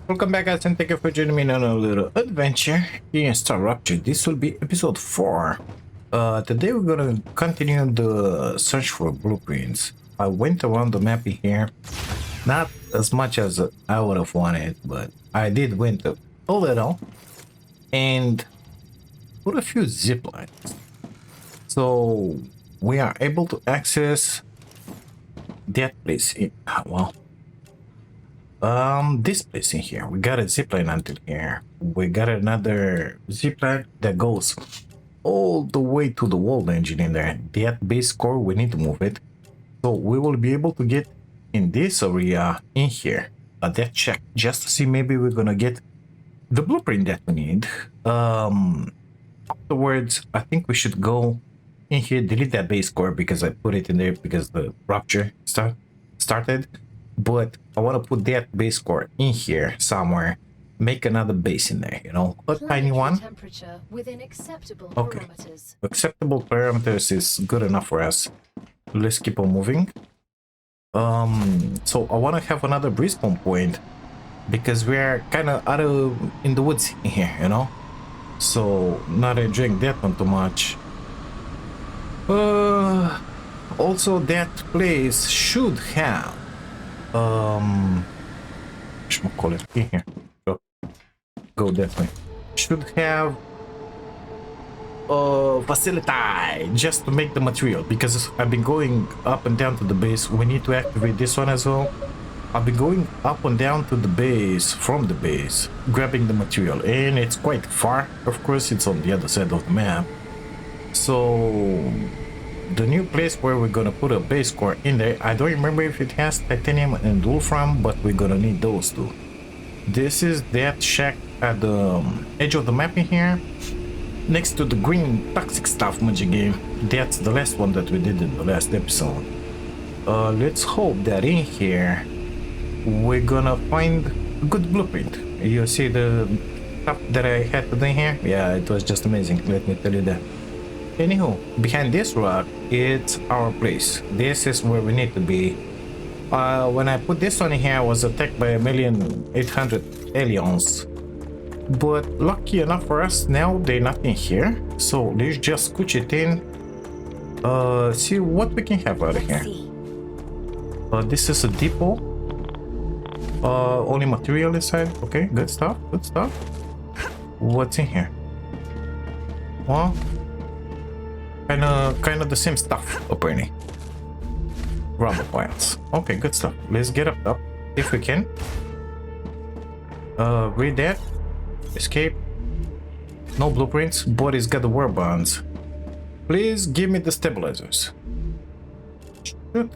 Welcome back, guys, and thank you for joining me on a little adventure here in Star Rupture. This will be episode 4. Today we're gonna continue the search for blueprints. I went around the map here, not as much as I would have wanted, but I did went a little and put a few zip lines. So we are able to access that place. This place in here, we got a zipline until here. We got another zipline that goes all the way to the wall engine in there. That base core, we need to move it. So we will be able to get in this area in here, that check, just to see maybe we're gonna get the blueprint that we need. Afterwards, I think we should go in here, delete that base core because I put it in there because the rupture started. But I want to put that base core in here somewhere, make another base in there, you know, a tiny one. Temperature within acceptable Okay, parameters. acceptable parameters is good enough for us. Let's keep on moving. So I want to have another respawn point because we're kind of out of in the woods in here, you know, so not enjoying that one too much. Also that place should have call it in here. Go that way. Should have facility just to make the material, because I've been going up and down to the base. We need to activate this one as well. I've been going up and down to the base, from the base, grabbing the material, and it's quite far. Of course, it's on the other side of the map. So the new place where we're gonna put a base core in there, I don't remember if it has titanium and wolfram, but we're gonna need those two. This is that shack at the edge of the map in here, next to the green toxic stuff magic game. That's the last one that we did in the last episode. Let's hope that in here we're gonna find a good blueprint. You see the stuff that I had to do here? Yeah, it was just amazing, let me tell you that. Anywho, behind this rock, it's our place. This is where we need to be. When I put this one in here, I was attacked by 1,800,000 aliens. But lucky enough for us, now they're not in here. So let's just scooch it in. See what we can have out of here. This is a depot. Only material inside. Okay, good stuff, good stuff. What's in here? Well, kind of the same stuff apparently. Rubber plants. Okay, good stuff. Let's get up if we can. Read that. Escape. No blueprints, but it's got the war bonds. Please give me the stabilizers. Shoot.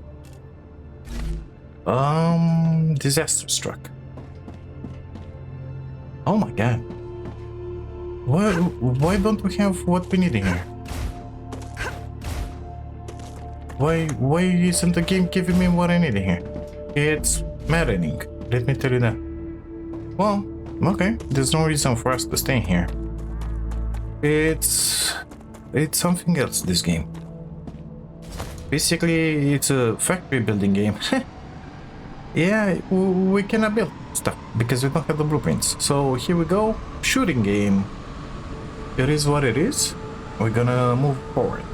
Disaster struck. Oh my god. Why don't we have what we need in here? Why isn't the game giving me what I need in here? It's maddening, let me tell you that. Well, okay, there's no reason for us to stay here. It's something else, this game. Basically, it's a factory building game. Yeah, we cannot build stuff because we don't have the blueprints. So here we go, shooting game. It is what it is. We're gonna move forward.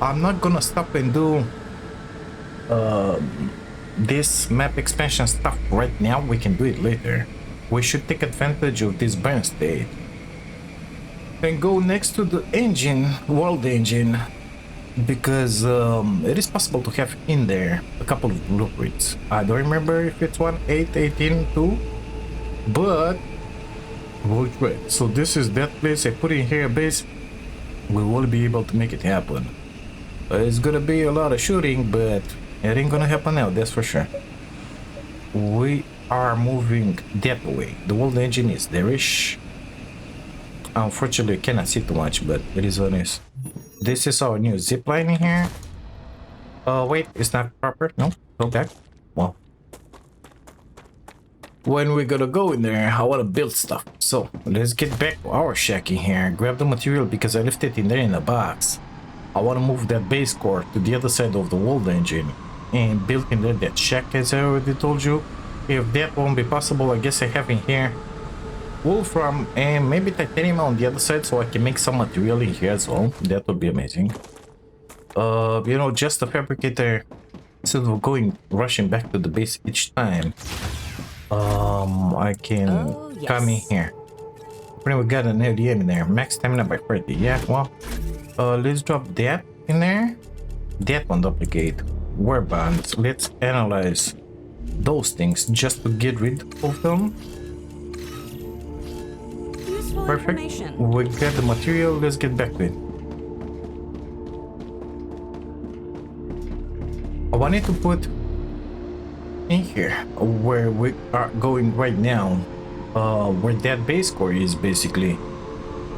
I'm not gonna stop and do this map expansion stuff right now. We can do it later. We should take advantage of this burn state and go next to the engine, world engine, because it is possible to have in there a couple of blueprints. I don't remember if it's 1, 8, 18, 2, but we'll try. So this is that place. I put in here a base. We will be able to make it happen. It's gonna be a lot of shooting, but it ain't gonna happen now, that's for sure. We are moving that way. The world engine is there-ish. Unfortunately, you cannot see too much, but it is what it is. This is our new zipline in here. Wait, it's not proper. No, go back. Well, when we're gonna go in there, I want to build stuff. So let's get back to our shack in here, grab the material because I left it in there in a box. I want to move that base core to the other side of the world engine and build in there that shack, as I already told you. If that won't be possible, I guess I have in here wolfram and maybe titanium on the other side so I can make some material in here as well. That would be amazing. You know, just a fabricator instead of going rushing back to the base each time. I can come in here. We got an LDM in there. Max stamina by 30. Yeah, well, let's drop that in there. That one duplicate. War bonds. Let's analyze those things just to get rid of them. Useful Perfect. information. We got the material. Let's get back to it. I wanted to put in here where we are going right now, where that base core is basically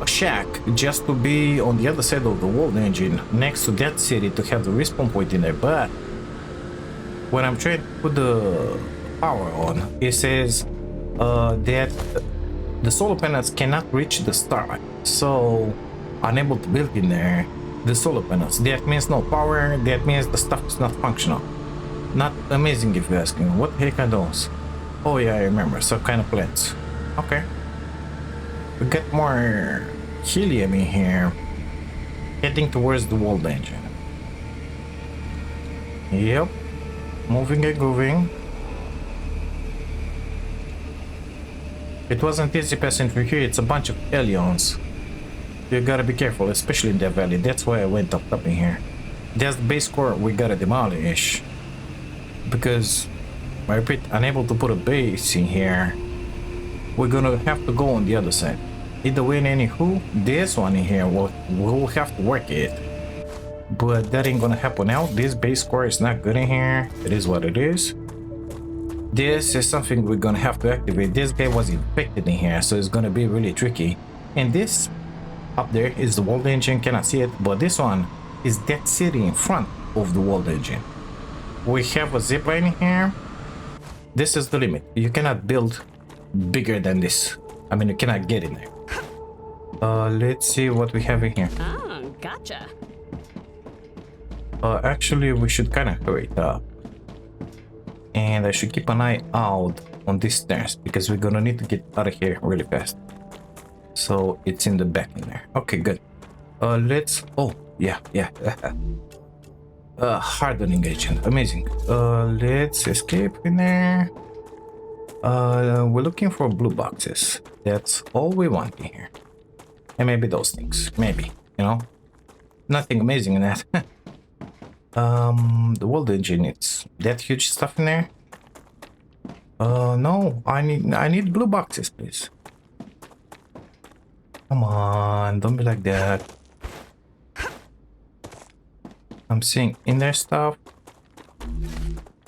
a shack, just to be on the other side of the world engine next to that city to have the respawn point in there. But when I'm trying to put the power on, it says that the solar panels cannot reach the star, so unable to build in there the solar panels. That means no power. That means the stuff is not functional. Not amazing if you ask me. What the heck are those? Oh yeah, I remember. Some kind of plants. Okay. We got more helium in here. Heading towards the world engine. Yep. Moving and grooving. It wasn't easy passing through here. It's a bunch of aliens. You gotta be careful, especially in that valley. That's why I went up in here. That's the base core we gotta demolish. Because, I repeat, unable to put a base in here, we're gonna have to go on the other side. Either way, anywho, this one in here, we'll have to work it. But that ain't gonna happen now. This base core is not good in here. It is what it is. This is something we're gonna have to activate. This guy was infected in here, so it's gonna be really tricky. And this up there is the world engine, cannot see it, but this one is that city in front of the world engine. We have a zipline in here. This is the limit. You cannot build bigger than this. I mean, you cannot get in there. Let's see what we have in here. Oh, gotcha. Actually, we should kind of hurry it up. And I should keep an eye out on these stairs because we're gonna need to get out of here really fast. So it's in the back in there. Okay, good. Let's. Oh, yeah. Hardening agent, amazing. Let's escape in there. We're looking for blue boxes. That's all we want in here. And maybe those things. Maybe, you know, nothing amazing in that. The world engine. It's that huge stuff in there. No, I need blue boxes, please. Come on, don't be like that. I'm seeing in there stuff.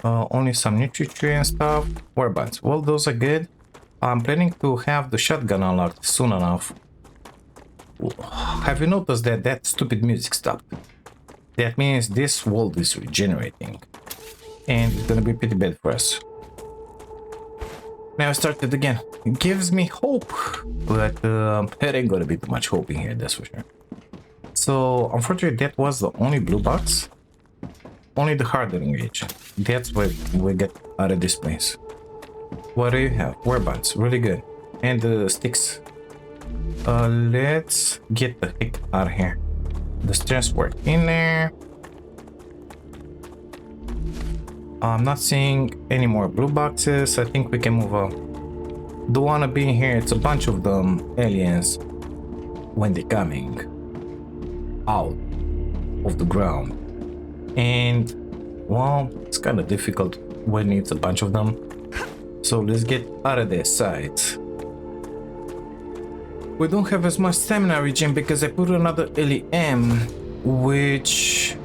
Only some nutrient stuff. Warbands. Well, those are good. I'm planning to have the shotgun unlocked soon enough. Have you noticed that that stupid music stopped? That means this world is regenerating. And it's gonna be pretty bad for us. Now I started again. It gives me hope. But it ain't gonna be too much hope in here, that's for sure. So, unfortunately, that was the only blue box. Only the hardening agent. That's what we get out of this place. What do you have? Warbands, really good. And the sticks. Let's get the heck out of here. The stairs work in there. I'm not seeing any more blue boxes. I think we can move on. Don't wanna be in here. It's a bunch of them aliens when they're coming out of the ground. And well, it's kind of difficult when it's a bunch of them. So let's get out of their sight. We don't have as much stamina regen because I put another LEM, which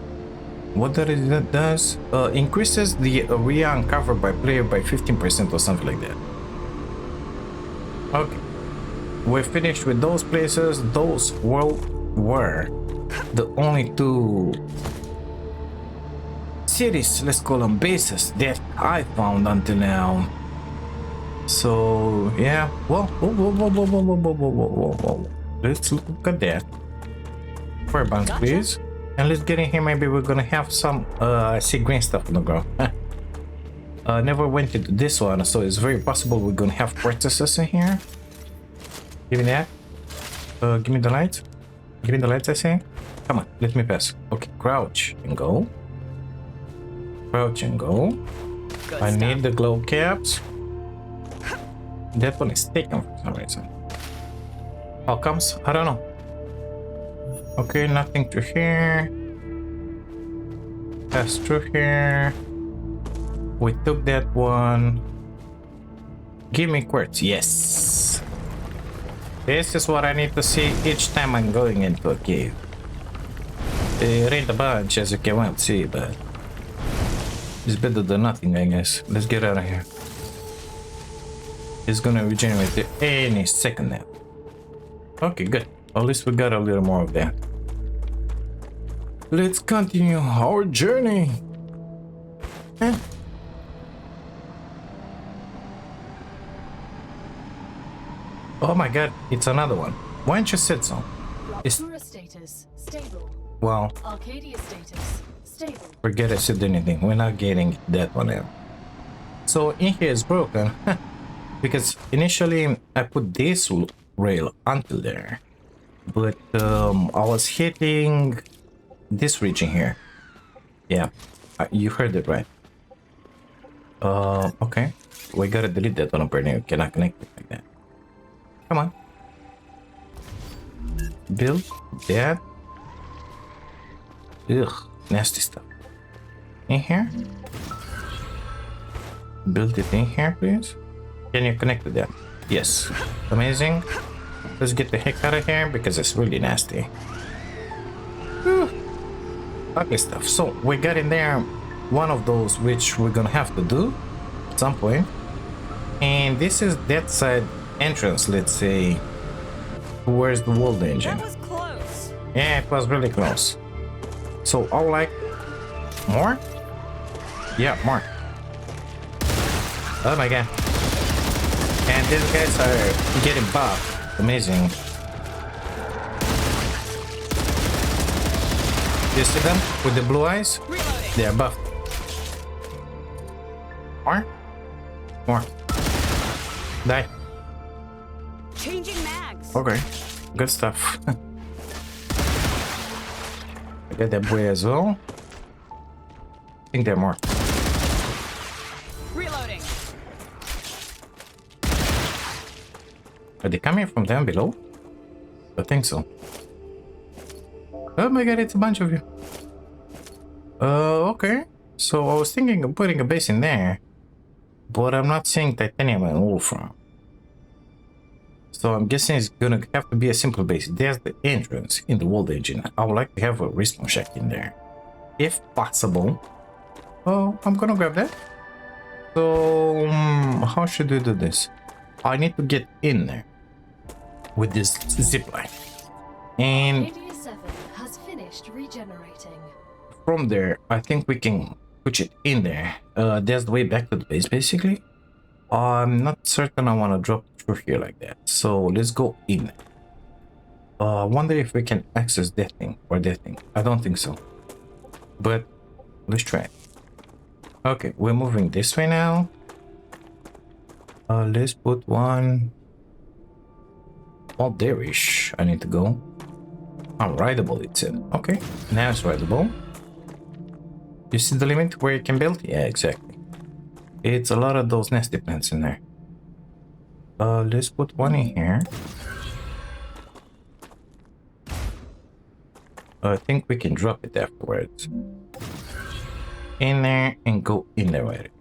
what that does increases the area uncovered by player by 15% or something like that. Okay, we're finished with those places. Those were the only two cities, let's call them bases, that I found until now. So yeah, whoa. Let's look at that. Fire bounce, Gotcha. please. And let's get in here. Maybe we're gonna have some I see green stuff on the ground. Never went into this one, so it's very possible we're gonna have processes in here. Give me that. Give me the lights. Give me the lights, I say. Come on, let me pass. Okay, crouch and go. Crouch and go. Good I stuff. need the glow caps. That one is taken for some reason. How comes? I don't know. Okay, nothing to here. Pass through here. We took that one. Give me quartz. Yes. This is what I need to see each time I'm going into a cave. It ain't a bunch as you can well see, but it's better than nothing, I guess. Let's get out of here. It's gonna regenerate any second now. Okay, good. At least we got a little more of that. Let's continue our journey. Eh. Oh my god, it's another one. Why didn't you said so? It's- Raptura status stable. Well, Arcadia status stable. forget I said anything. We're not getting that one out. So in here is broken. Because initially I put this rail until there. But I was hitting this region here. Yeah, you heard it right. Okay. We gotta delete that one apparently. You cannot connect it like that. Come on. Build that. Ugh, nasty stuff. In here? Build it in here, please. Can you connect to that? Yes. Amazing. Let's get the heck out of here because it's really nasty. Whew. Ugly stuff. So we got in there one of those which we're gonna have to do at some point. And this is that side entrance, let's say, towards the world engine. That was close. Yeah, it was really close. So I would like more? Yeah, more. Oh my god. And these guys are getting buffed. Amazing. You see them with the blue eyes? Reloading. They are buffed. More? More. Die. Changing mags. Okay. Good stuff. I got that boy as well. I think there are more. Reloading. Are they coming from down below? I think so. Oh my god, it's a bunch of you. Okay. So I was thinking of putting a base in there, but I'm not seeing titanium and wolfram. So I'm guessing it's gonna have to be a simple base. There's the entrance in the world engine. I would like to have a respawn shack in there, if possible. Oh, I'm gonna grab that. So how should we do this? I need to get in there with this zip line, and Arcadia 7 has finished regenerating. from there I think we can push it in there. There's the way back to the base basically. I'm not certain I want to drop through here like that, so let's go in. I wonder if we can access that thing or that thing. I don't think so, but let's try it. Okay, we're moving this way now. Let's put one. Oh, there-ish. I need to go. Unrideable, it said. Okay, now it's rideable. You see the limit where you can build? Yeah, exactly. It's a lot of those nasty plants in there. Let's put one in here. I think we can drop it afterwards. In there and go in there with it.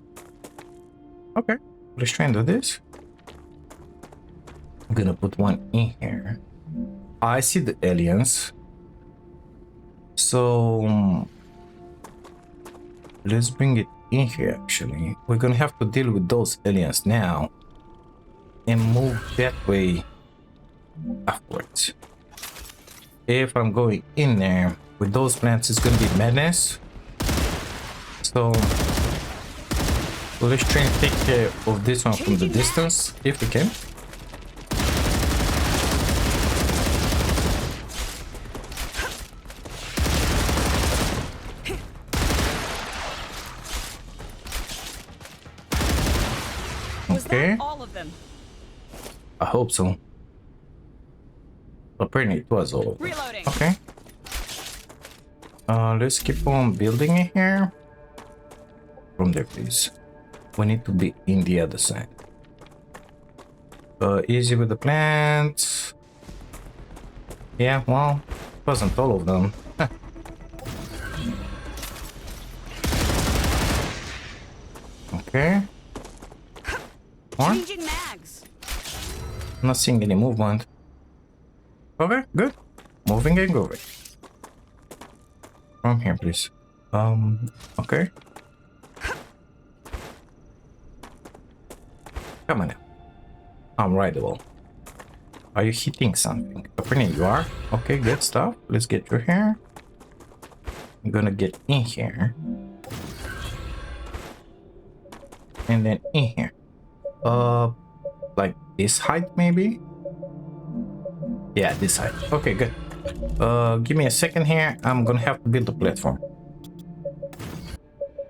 Okay, let's try and do this. I'm gonna put one in here. I see the aliens. So let's bring it in here actually. We're gonna have to deal with those aliens now and move that way afterwards. If I'm going in there with those plants, it's gonna be madness. So let's try and take care of this one from the distance if we can. Was Okay. that all of them? I hope so. Apparently it was all. Reloading. Okay. Let's keep on building it here. From there, please. We need to be in the other side. Easy with the plants. Yeah, well, it wasn't all of them. Okay. More? Changing mags. Not seeing any movement. Okay, good. Moving and grooving. From here, please. Okay. Come on now. I'm rideable. Are you hitting something? Apparently you are. Okay, good stuff. Let's get you here. I'm gonna get in here. And then in here. Like this height maybe? Yeah, this height. Okay, good. Give me a second here. I'm gonna have to build a platform.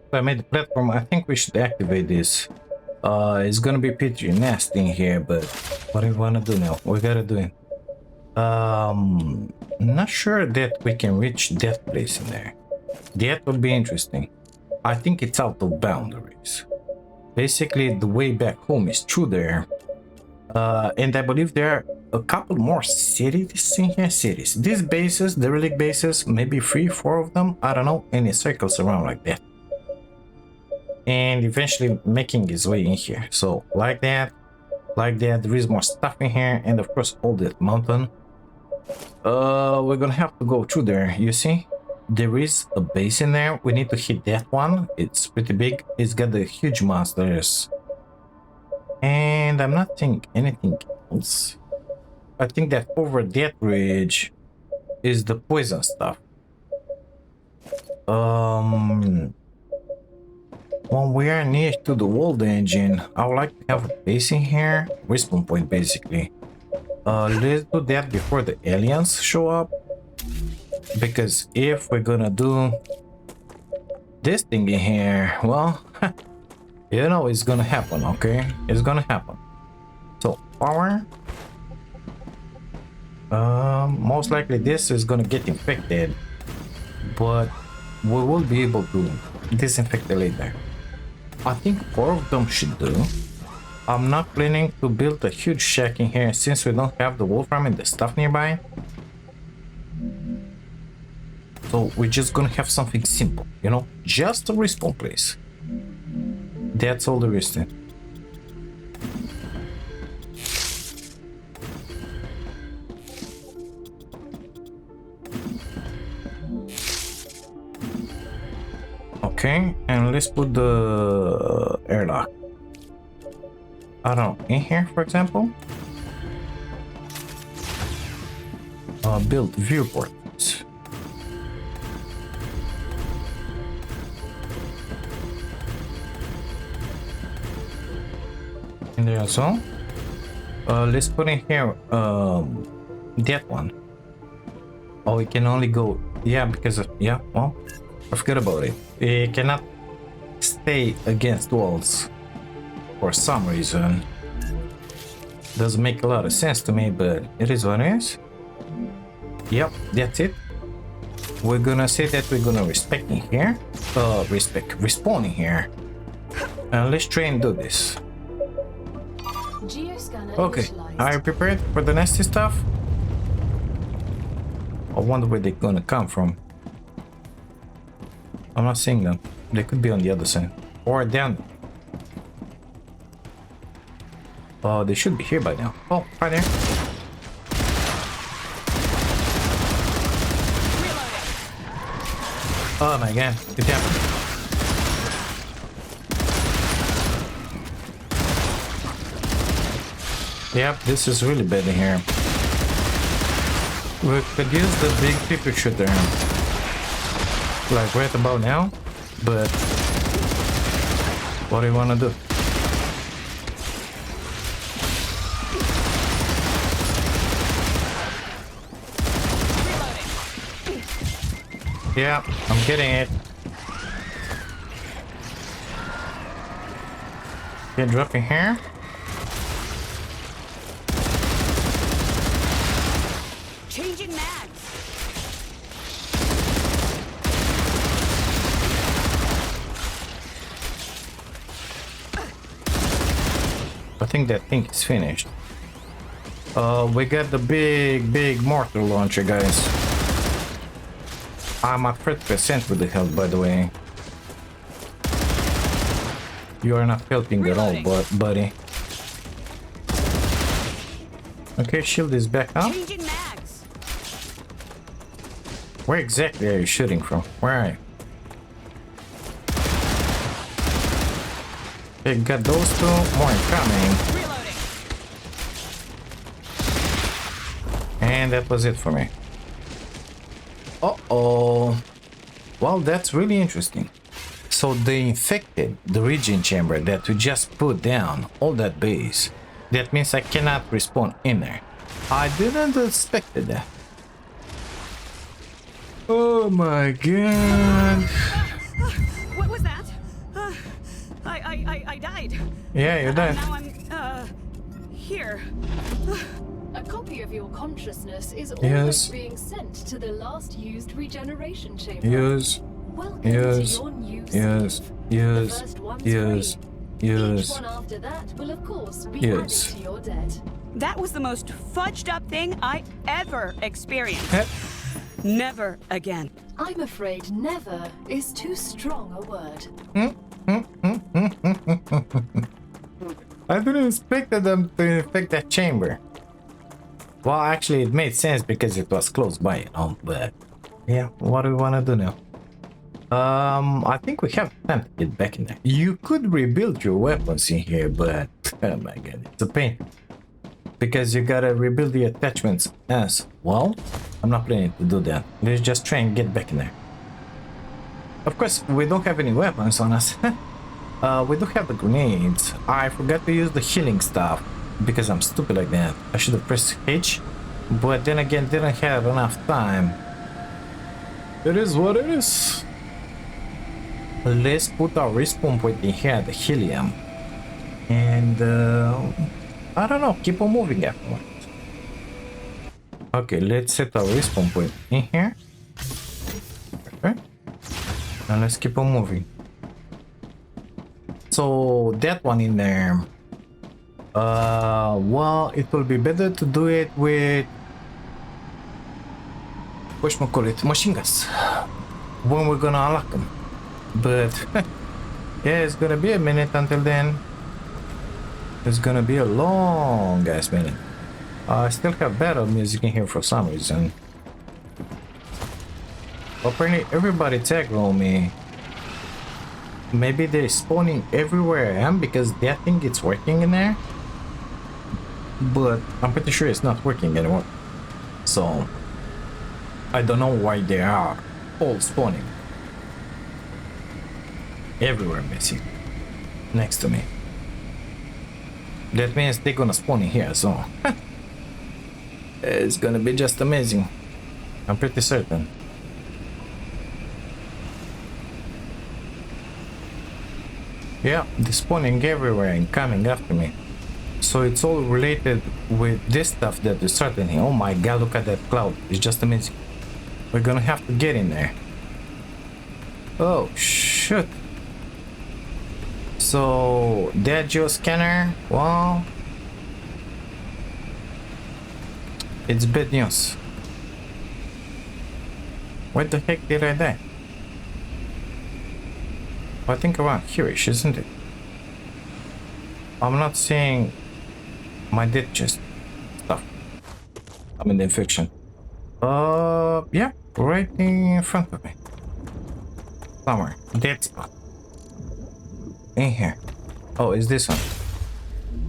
So I made the platform. I think we should activate this. It's gonna be pretty nasty in here, but what do we wanna do now? We gotta do it. Not sure that we can reach that place in there. That would be interesting. I think it's out of boundaries. Basically, the way back home is through there. And I believe there are a couple more cities in here. Cities. These bases, the relic bases, maybe 3, 4 of them. I don't know. Any circles around like that. And eventually making his way in here. So like that. There is more stuff in here. And of course, all that mountain. We're gonna have to go through there. You see? There is a base in there. We need to hit that one. It's pretty big. It's got the huge monsters. And I'm not seeing anything else. I think that over that ridge is the poison stuff. When we are near to the world engine, I would like to have a base in here. Respawn point, basically. Let's do that before the aliens show up. Because if we're gonna do this thing in here, well, you know it's gonna happen, okay? It's gonna happen. So, power. Most likely this is gonna get infected. But we will be able to disinfect it later. I think 4 of them should do. I'm not planning to build a huge shack in here since we don't have the wolfram and the stuff nearby. So we're just gonna have something simple, you know, just a respawn place. That's all there is to it. Okay, and let's put the airlock. I don't know, in here, for example. Build viewport. In there as well. Let's put in here that one. Oh, we can only go, yeah, because of, yeah, well, I forgot about it. It cannot stay against walls for some reason. Doesn't make a lot of sense to me, but it is what it is. Yep, that's it. We're gonna say that we're gonna respect in here. Respawn in here. And let's try and do this. Geoscanner Okay, initialized. are you prepared for the nasty stuff? I wonder where they're gonna come from. I'm not seeing them. They could be on the other side. Or down. Oh, they should be here by now. Oh, right there. Oh my god, it happened. Yep, this is really bad in here. We could use the big people shooter. Like right about now, but what do you want to do? Yeah, I'm getting it. Get dropping here. think that thing is finished. We got the big mortar launcher, guys. I'm at 30% with the health, by the way. You are not helping Reloading. at all, buddy. Okay, shield is back up. Changing mags. Where exactly are you shooting from? Where are you? Okay, got those two. More incoming. Reloading. And that was it for me. Uh-oh. Well, that's really interesting. So they infected the regen chamber that we just put down, all that base. That means I cannot respawn in there. I didn't expect that. Oh my god. What was that? I died. Yeah, you died. Now I'm here. A copy of your consciousness is Yes. always being sent to the last used regeneration chamber. Yes, Welcome yes, to your new yes, sleep. yes, The first one's yes, free. yes. Each one after that will of course be Yes. added to your debt. That was the most fudged up thing I ever experienced. Eh, Never again. I'm afraid never is too strong a word. I didn't expect them to infect that chamber. Well, actually, it made sense because it was close by, you know, but yeah, what do we want to do now? I think we have time to get back in there. You could rebuild your weapons in here, but oh my god, it's a pain. Because you gotta rebuild the attachments as well. I'm not planning to do that. Let's just try and get back in there. Of course, we don't have any weapons on us. We do have the grenades. I forgot to use the healing stuff because I'm stupid like that. I should have pressed H, but then again, didn't have enough time. It is what it is. Let's put our respawn point in here, the helium, and I don't know, keep on moving afterwards. Okay, let's set our respawn point in here. Okay, and let's keep on moving. So that one in there, well, it will be better to do it with whatchamacallit, machine guns when we're gonna unlock them. But yeah, it's gonna be a minute until then. It's gonna be a long ass minute. I still have battle music in here for some reason. Apparently everybody tag on me. Maybe they're spawning everywhere I am because that thing is working in there. But I'm pretty sure it's not working anymore. So I don't know why they are all spawning. Everywhere missing. Next to me. That means they're gonna spawn in here, so it's gonna be just amazing. I'm pretty certain. Yeah, they're spawning everywhere and coming after me. So it's all related with this stuff that is starting here. Oh my god, look at that cloud. It's just amazing. We're gonna have to get in there. Oh, shit. So, that geoscanner, well, it's bad news. Where the heck did I die? I think around here-ish, isn't it? I'm not seeing my dead chest stuff. I'm in the infection. Yeah, right in front of me. Somewhere. Dead spot. In here. Oh, is this one?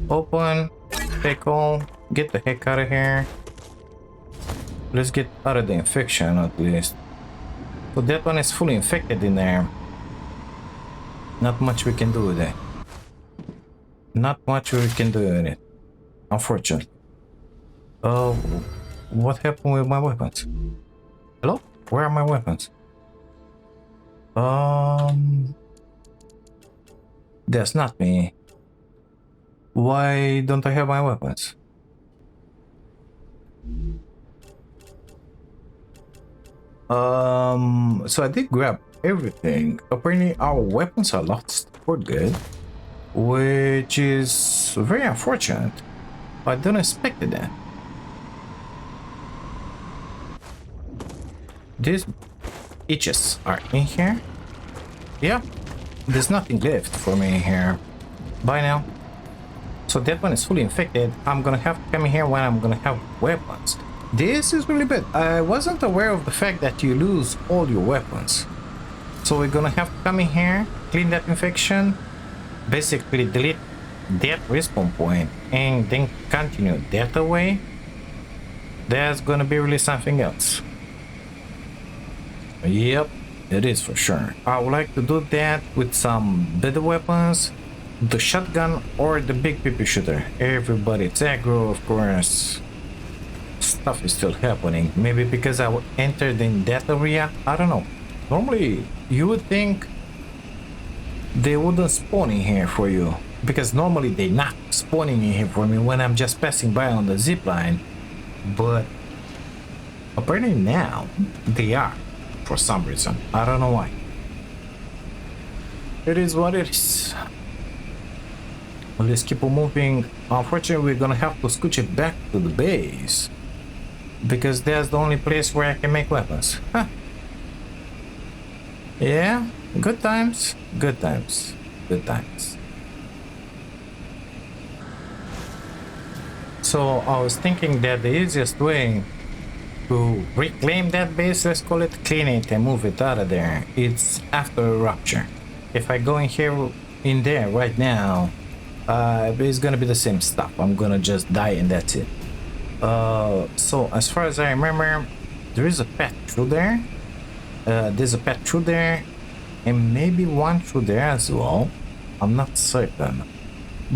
Open. Take all. Get the heck out of here. Let's get out of the infection at least. So that one is fully infected in there. Not much we can do with it. Not much we can do with it. Unfortunately. Oh, what happened with my weapons? Hello? Where are my weapons? That's not me. Why don't I have my weapons? So I did grab everything. Apparently our weapons are lost for good. which is very unfortunate. I didn't expect that. These itches are in here. Yeah, there's nothing left for me here. Bye now. So that one is fully infected. I'm gonna have to come in here when I'm gonna have weapons. This is really bad. I wasn't aware of the fact that you lose all your weapons. So we're gonna have to come in here, clean that infection, basically delete that respawn point, and then continue that away. There's gonna be really something else. Yep, it is for sure. I would like to do that with some better weapons, the shotgun or the big PP shooter. Everybody's aggro, of course. Stuff is still happening. Maybe because I entered in that area. I don't know. Normally, you would think they wouldn't spawn in here for you, because normally they're not spawning in here for me when I'm just passing by on the zipline. But apparently now they are, for some reason. I don't know why. It is what it is. Let's keep on moving. Unfortunately, we're gonna have to scooch it back to the base, because that's the only place where I can make weapons. Huh. Yeah, good times, good times, good times. So I was thinking that the easiest way to reclaim that base, let's call it, clean it and move it out of there, it's after a rupture. If I go in here, in there right now, it's gonna be the same stuff. I'm gonna just die and that's it. So as far as I remember, there is a path through there. There's a path through there, and maybe one through there as well. I'm not certain,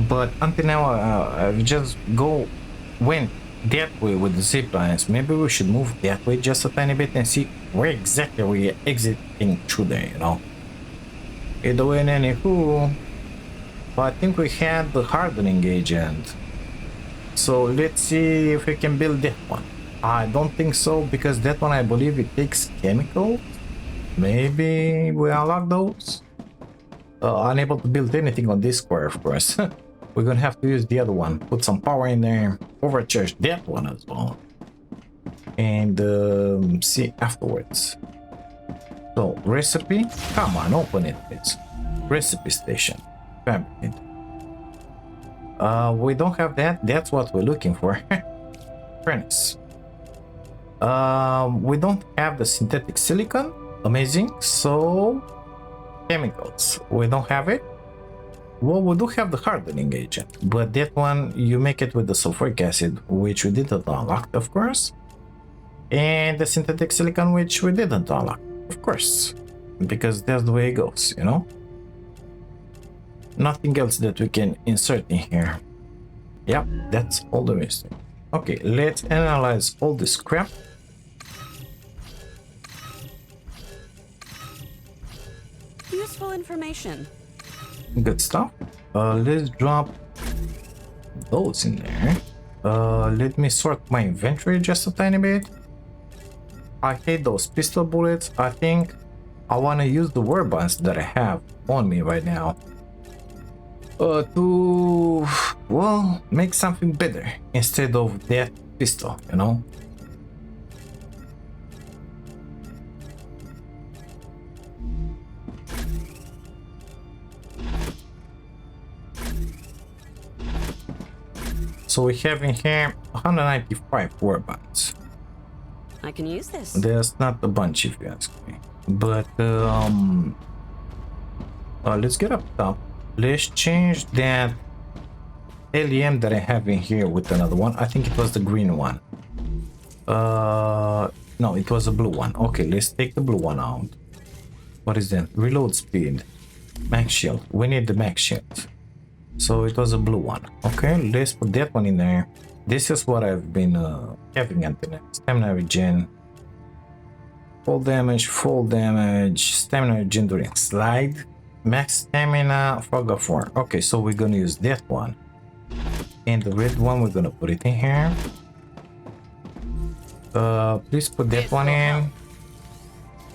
but until now I've just went that way with the zip lines. Maybe we should move that way just a tiny bit and see where exactly we're exiting through there, you know. Either way, and anywho, but I think we had the hardening agent, so let's see if we can build that one. I don't think so, because that one I believe it takes chemicals. Maybe we unlock those. Unable to build anything on this square, of course. We're gonna have to use the other one, put some power in there, overcharge that one as well, and see afterwards. So recipe, come on, open it, please. Recipe station, fabricate. We don't have that. That's what we're looking for. Furnace. We don't have the synthetic silicon. Amazing. So chemicals, we don't have it. Well, we do have the hardening agent, but that one you make it with the sulfuric acid, which we didn't unlock, of course, and the synthetic silicon, which we didn't unlock, of course, because that's the way it goes, you know. Nothing else that we can insert in here. Yep, that's all there is. Okay, let's analyze all this crap. Useful information. Good stuff. Let's drop those in there. Let me sort my inventory just a tiny bit. I hate those pistol bullets. I think I want to use the warbands that I have on me right now to, well, make something better instead of that pistol, you know. So we have in here 195 warbands. I can use this. There's not a bunch if you ask me, but let's get up top. Let's change that LEM that I have in here with another one. I think it was the green one. No, it was a blue one. Okay, let's take the blue one out. What is that? Reload speed, max shield. We need the max shield. So it was a blue one. Okay, let's put that one in there. This is what I've been having until now. Stamina regen, full damage, stamina regen during slide, max stamina, fog of war. Okay, so we're gonna use that one. And the red one, we're gonna put it in here. Please put that one in.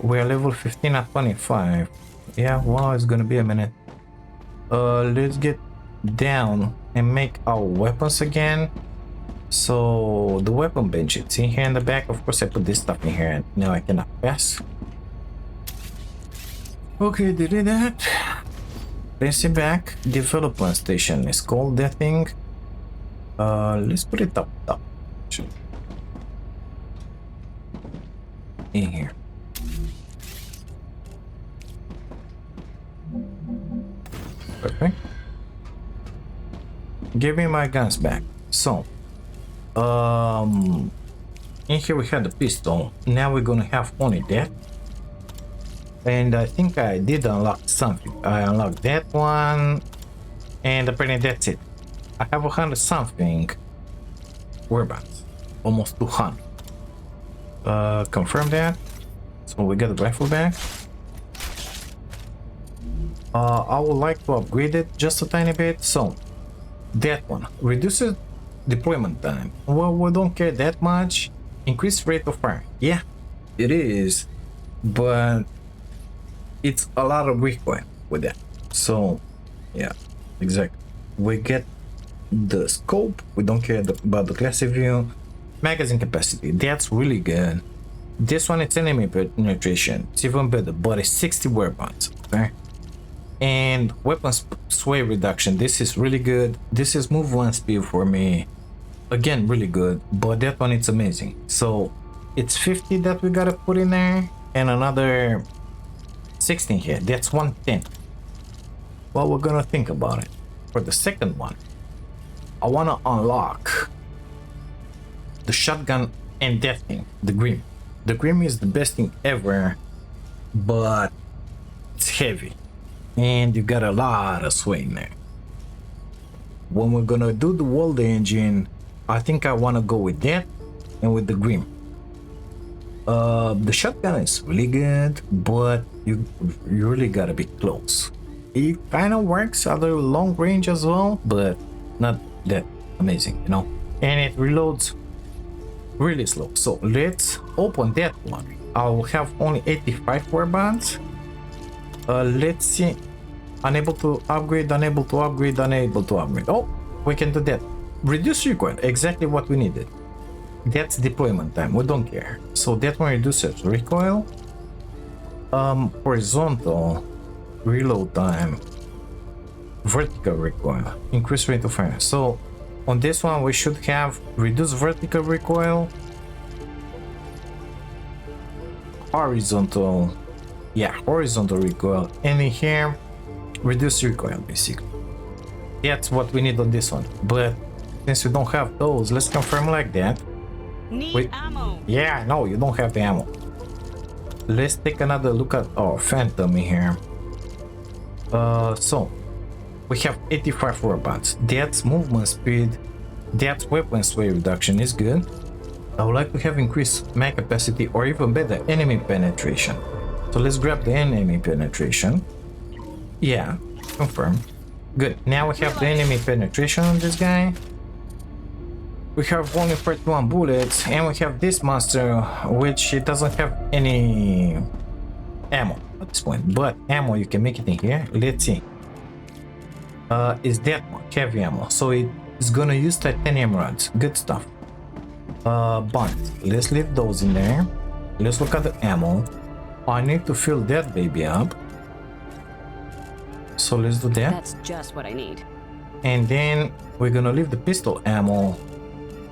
We're level 15 at 25. Yeah, wow, it's gonna be a minute. Let's get down and make our weapons again. So the weapon bench, it's in here in the back. Of course I put this stuff in here and now I cannot pass. Okay, did that. Place it back. Development station is called that thing. Let's put it up top. In here. Perfect. Give me my guns back. So, in here we had the pistol. Now we're gonna have only that. And I think I did unlock something. I unlocked that one, and apparently that's it. I have 100 something weapons, almost 200. Confirm that. So we got the rifle back. I would like to upgrade it just a tiny bit. So that one reduces deployment time. Well, we don't care that much. Increased rate of fire. Yeah, it is, but it's a lot of recoil with that. So yeah, exactly. We get the scope. We don't care about the classic view. Magazine capacity, that's really good. This one, it's enemy penetration, it's even better, but it's 60 weapons. Okay, and weapon sway reduction, this is really good. This is move one speed for me, again really good, but that one, it's amazing. So it's 50 that we gotta put in there and another 16 here. That's 110. Well, we're gonna think about it. For the second one, I want to unlock the shotgun and that thing, the Grim. The Grim is the best thing ever, but it's heavy and you got a lot of sway in there. When we're gonna do the world engine, I think I want to go with that and with the Grim. The shotgun is really good, but you really gotta be close. It kind of works at a long range as well, but not that amazing, you know. And it reloads really slow. So let's open that one. I'll have only 85 weapons. Let's see. Unable to upgrade, unable to upgrade, unable to upgrade. Oh, we can do that. Reduce recoil, exactly what we needed. That's deployment time, we don't care. So that one reduces recoil. Horizontal reload time, vertical recoil, increase rate of fire. So on this one we should have reduced vertical recoil, horizontal, yeah, horizontal recoil, and in here reduce recoil basically. That's what we need on this one, but since we don't have those, let's confirm like that. Need ammo. Yeah, no, you don't have the ammo. Let's take another look at our Phantom in here. So we have 85 robots. That's movement speed. That's weapon sway reduction is good. I would like to have increased mag capacity or even better, enemy penetration. So let's grab the enemy penetration. Yeah, confirm. Good. Now we have the enemy penetration on this guy. We have only 41 bullets, and we have this monster, which it doesn't have any ammo at this point, but ammo you can make it in here. Let's see. Is that one heavy ammo? So it's gonna use titanium rods. Good stuff. Bonds. Let's leave those in there. Let's look at the ammo. I need to fill that baby up. So let's do that. That's just what I need. And then we're gonna leave the pistol ammo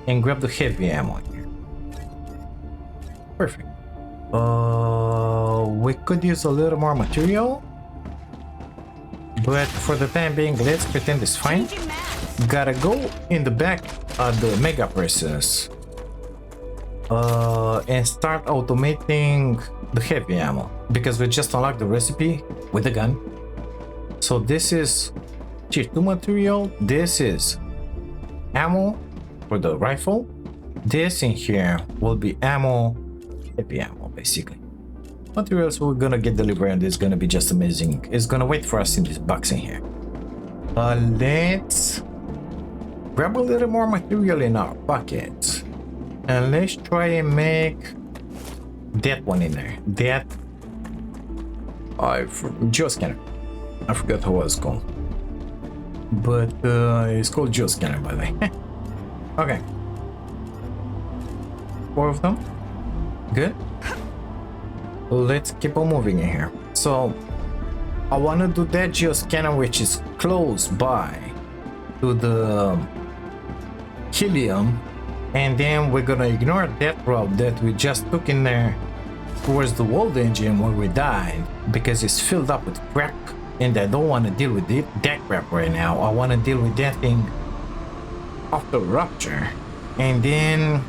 and grab the heavy ammo here. Perfect. We could use a little more material, but for the time being, let's pretend it's fine. Gotta go in the back of the mega presses and start automating the heavy ammo, because we just unlocked the recipe with the gun. So this is tier 2 material, this is ammo for the rifle, this in here will be ammo, heavy ammo basically. Materials we're gonna get delivered, and it's gonna be just amazing. It's gonna wait for us in this box in here. Let's grab a little more material in our pockets and let's try and make that one in there. That geoscanner. I forgot how it was called. but it's called geoscanner, by the way. Okay. 4 of them. Good. Let's keep on moving in here. So I want to do that geoscanner which is close by to the helium, and then we're gonna ignore that route that we just took in there towards the world engine where we died, because it's filled up with crap and I don't want to deal with that crap right now. I want to deal with that thing after Rupture. And then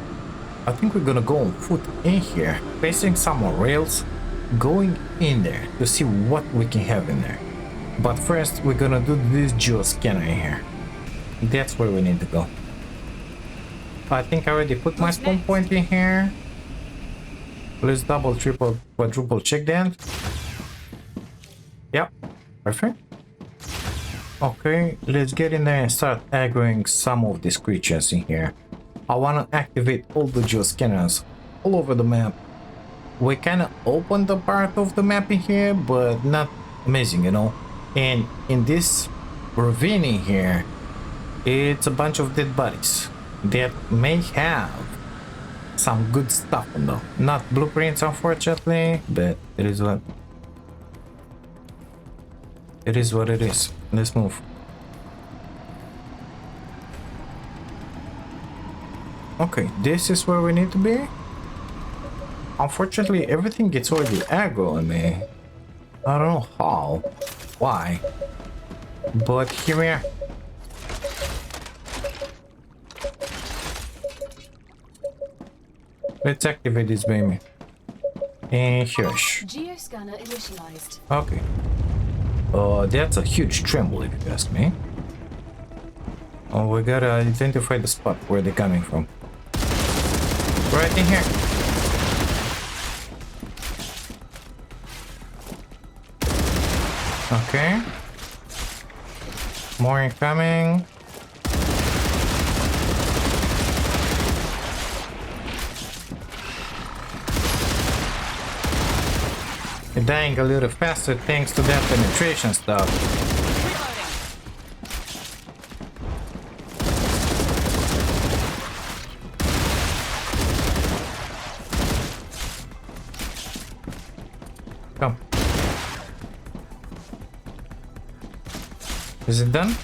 I think we're gonna go on foot in here, placing some more rails, going in there to see what we can have in there. But first we're gonna do this geoscanner in here. That's where we need to go. I think I already put my spawn point in here. Let's double, triple, quadruple check that. Yep, perfect. Okay, let's get in there and start aggroing some of these creatures in here. I want to activate all the geoscanners all over the map. We kind of open the part of the map in here, but not amazing, you know. And in this ravine in here, it's a bunch of dead bodies that may have some good stuff on them. Not blueprints, unfortunately, but it is what it is. Let's move. Okay, this is where we need to be. Unfortunately, everything gets already aggro on me. I don't know how, why, but here we are. Let's activate this baby. And hush. Geoscanner initialized. Okay. That's a huge tremble if you ask me. Oh, we gotta identify the spot where they're coming from. Right in here. Okay. More incoming. You're dying a little faster thanks to that penetration stuff. Come. Is it done?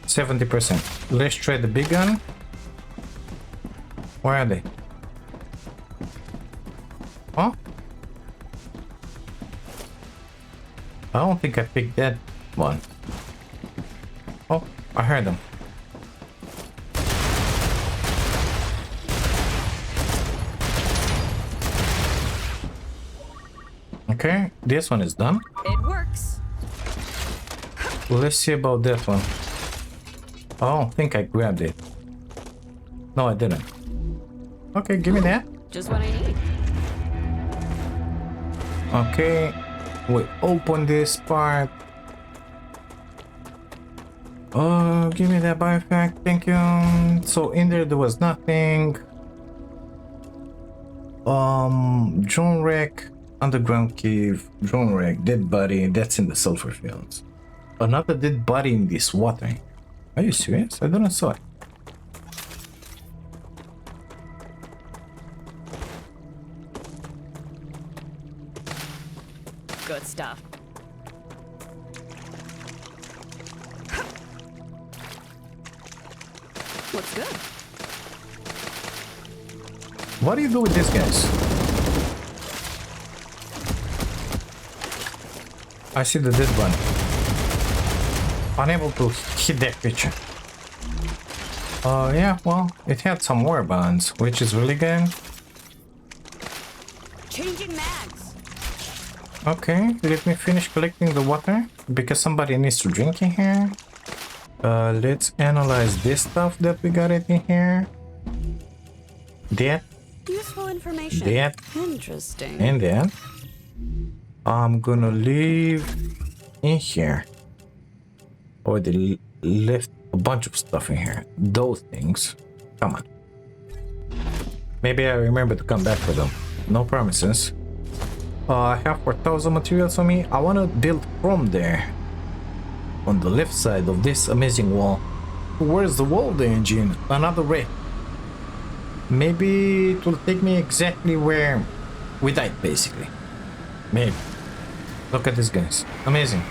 70%. Let's try the big gun. Where are they? Huh? I don't think I picked that one. Oh, I heard them. Okay, this one is done. It works. Let's see about that one. I don't think I grabbed it. No, I didn't. Okay, give me that. Just what I need. Okay, we open this part. Oh, give me that biofact, thank you. So in there was nothing. Drone wreck, underground cave, drone wreck, dead body. That's in the sulfur fields. Another dead body in this water. Are you serious? I didn't saw it. Good stuff. What's good? What do you do with these guys? I see the dead one. Unable to hit that creature. Yeah, well, it had some war bonds, which is really good. Changing mags. Okay, let me finish collecting the water, because somebody needs to drink in here. Let's analyze this stuff that we got in here. That. Useful information. That. Interesting. And that. I'm gonna leave in here. Oh, they left a bunch of stuff in here. Those things. Come on. Maybe I remember to come back for them. No promises. I have 4,000 materials on me. I want to build from there. on the left side of this amazing wall. Where's the wall engine? Another red. Maybe it will take me exactly where we died, basically. Maybe. Look at this, guys. Amazing.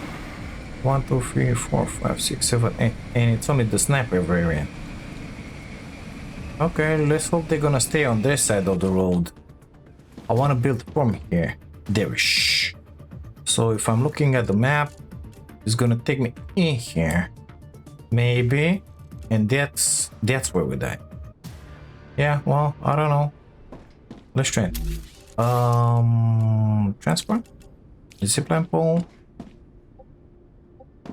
1, 2, 3, 4, 5, 6, 7, 8. And it's only the sniper variant. Okay, let's hope they're gonna stay on their side of the road. I wanna build from here. There-ish. So if I'm looking at the map, it's gonna take me in here. Maybe. And that's where we die. Yeah, well, I don't know. Let's try it. Transport? Zipline pole.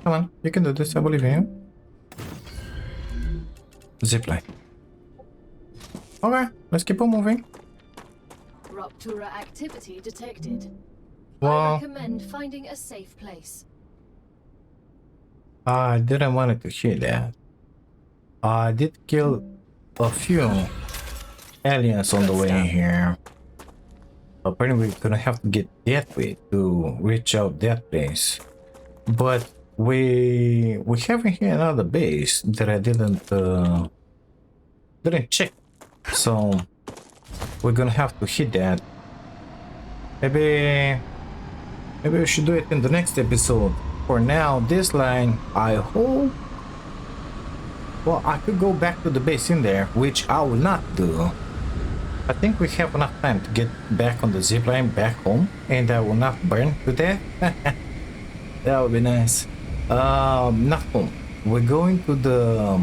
Come on, you can do this, I believe in you. Zipline. Okay, let's keep on moving. Rupture activity detected. I Well, recommend finding a safe place. I didn't want it to hear that. I did kill a few aliens on the way here. Apparently we're gonna have to get that way to reach out that place. But we have here another base that I didn't check. So we're gonna have to hit that. Maybe we should do it in the next episode. For now, this line, I hope. Well, I could go back to the base in there, which I will not do. I think we have enough time to get back on the zipline back home, and I will not burn to death. That would be nice. Not home. We're going to the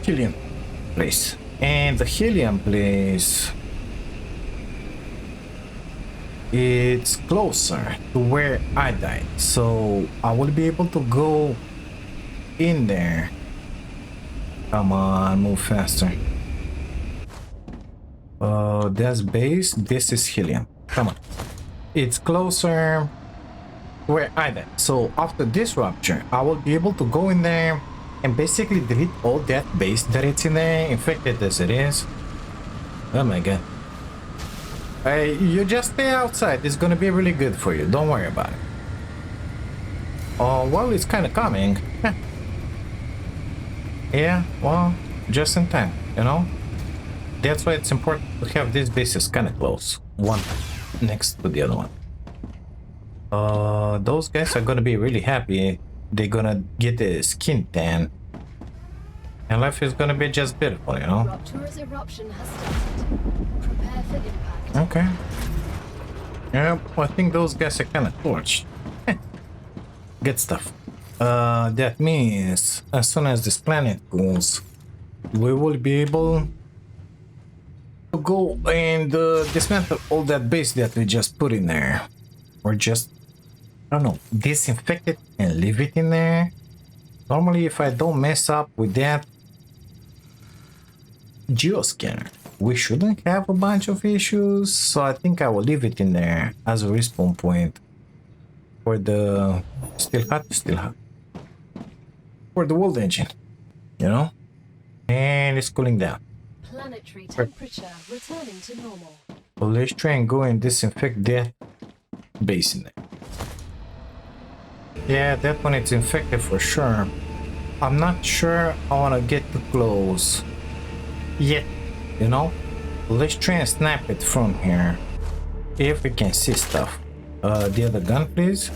helium place, and the helium place, it's closer to where I died, so I will be able to go in there. Come on, move faster. That's base, this is helium. Come on. It's closer where I died. So after this rupture, I will be able to go in there and basically delete all that base that it's in there, infected as it is. Oh my god. You just stay outside, it's gonna be really good for you, don't worry about it. Oh, well, it's kind of coming. Yeah, well, just in time, you know? That's why it's important to have these bases kind of close, one next to the other one. Those guys are gonna be really happy. They're gonna get the skin tan. And life is gonna be just beautiful, you know? Rupture's eruption has started. Prepare for impact. Okay. Yep, I think those guys are kind of torched. Good stuff. That means as soon as this planet cools, we will be able to go and dismantle all that base that we just put in there. Or just, I don't know, disinfect it and leave it in there. Normally, if I don't mess up with that geoscanner, we shouldn't have a bunch of issues, so I think I will leave it in there as a respawn point for the still hot, for the world engine, you know, and it's cooling down. Planetary temperature returning to normal. So let's try and go and disinfect that base in there. Yeah, that one it's infected for sure. I'm not sure I want to get too close yet, you know. Let's try and snap it from here if we can see stuff. The other gun, please.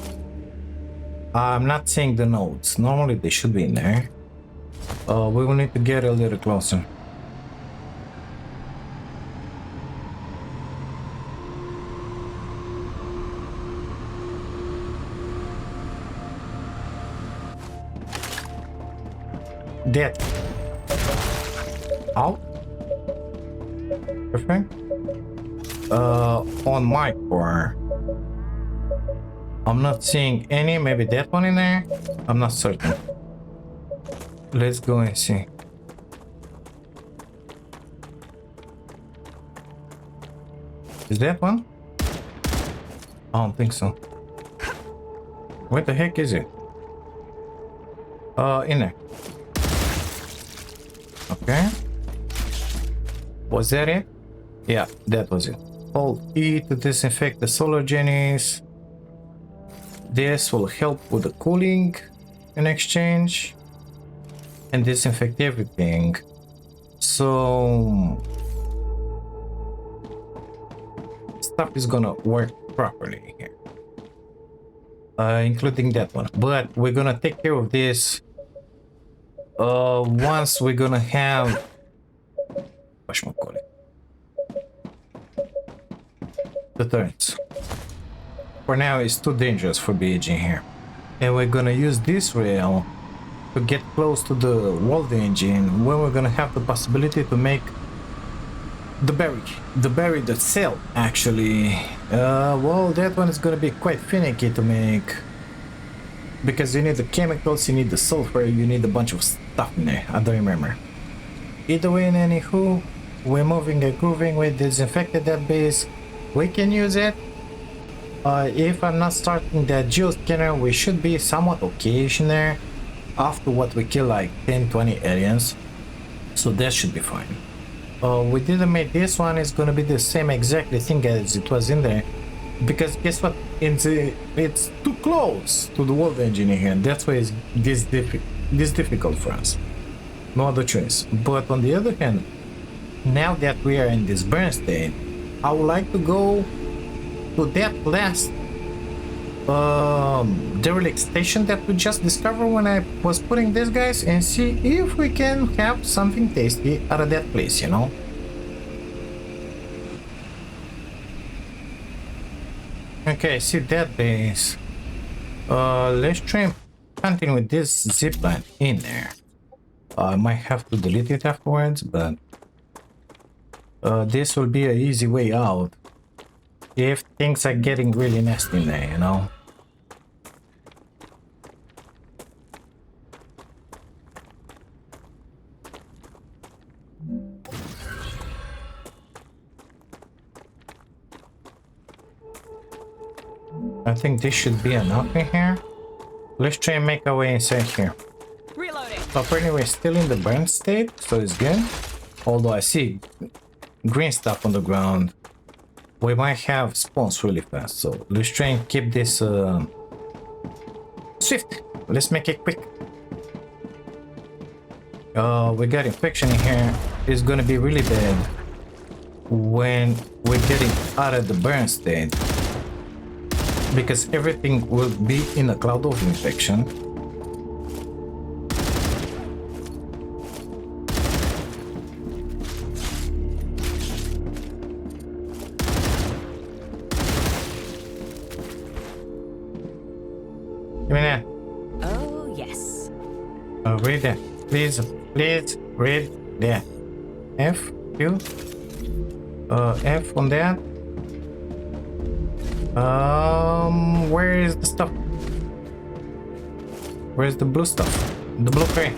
I'm not seeing the nodes. Normally they should be in there. We will need to get a little closer. Dead. Out. Perfect. On my core, I'm not seeing any. Maybe that one in there. I'm not certain. Let's go and see. Is that one? I don't think so. Where the heck is it? In there. Okay. Was that it? Yeah, that was it. Hold E to disinfect the solar genies. This will help with the cooling in exchange and disinfect everything. So stuff is gonna work properly here, including that one. But we're gonna take care of this once we're gonna have whatchamacallit, the turrets. For now, it's too dangerous for BG here, and we're gonna use this rail to get close to the walled engine when we're gonna have the possibility to make the berry that sell actually. Well, that one is gonna be quite finicky to make because you need the chemicals, you need the sulfur, you need a bunch of stuff in there. I don't remember. Either way, and anywho, we're moving and grooving. We disinfected that base, we can use it. If I'm not starting that geoscanner, we should be somewhat okay in there after what we kill, like 10-20 aliens, so that should be fine. We didn't make this one. It's gonna be the same exactly thing as it was in there, because guess what, it's too close to the world engine here, and that's why it's this difficult for us. No other choice. But on the other hand, now that we are in this burn state, I would like to go to that last derelict station that we just discovered when I was putting these guys, and see if we can have something tasty out of that place, you know. Okay, see that base. Let's try and continue with this zipline in there. I might have to delete it afterwards, but this will be an easy way out if things are getting really nasty in there, you know. I think this should be enough in here. Let's try and make our way inside here. Reloading. Apparently we're still in the burn state, so it's good. Although I see green stuff on the ground, we might have spawns really fast. So let's try and keep this swift. Let's make it quick. We got infection in here. It's gonna be really bad when we're getting out of the burn state, because everything will be in a cloud of infection. Give me that. Oh, yes. Read that. Please read that. F, Q. F on that. Where is the stuff? Where's the blue stuff? The blue crate.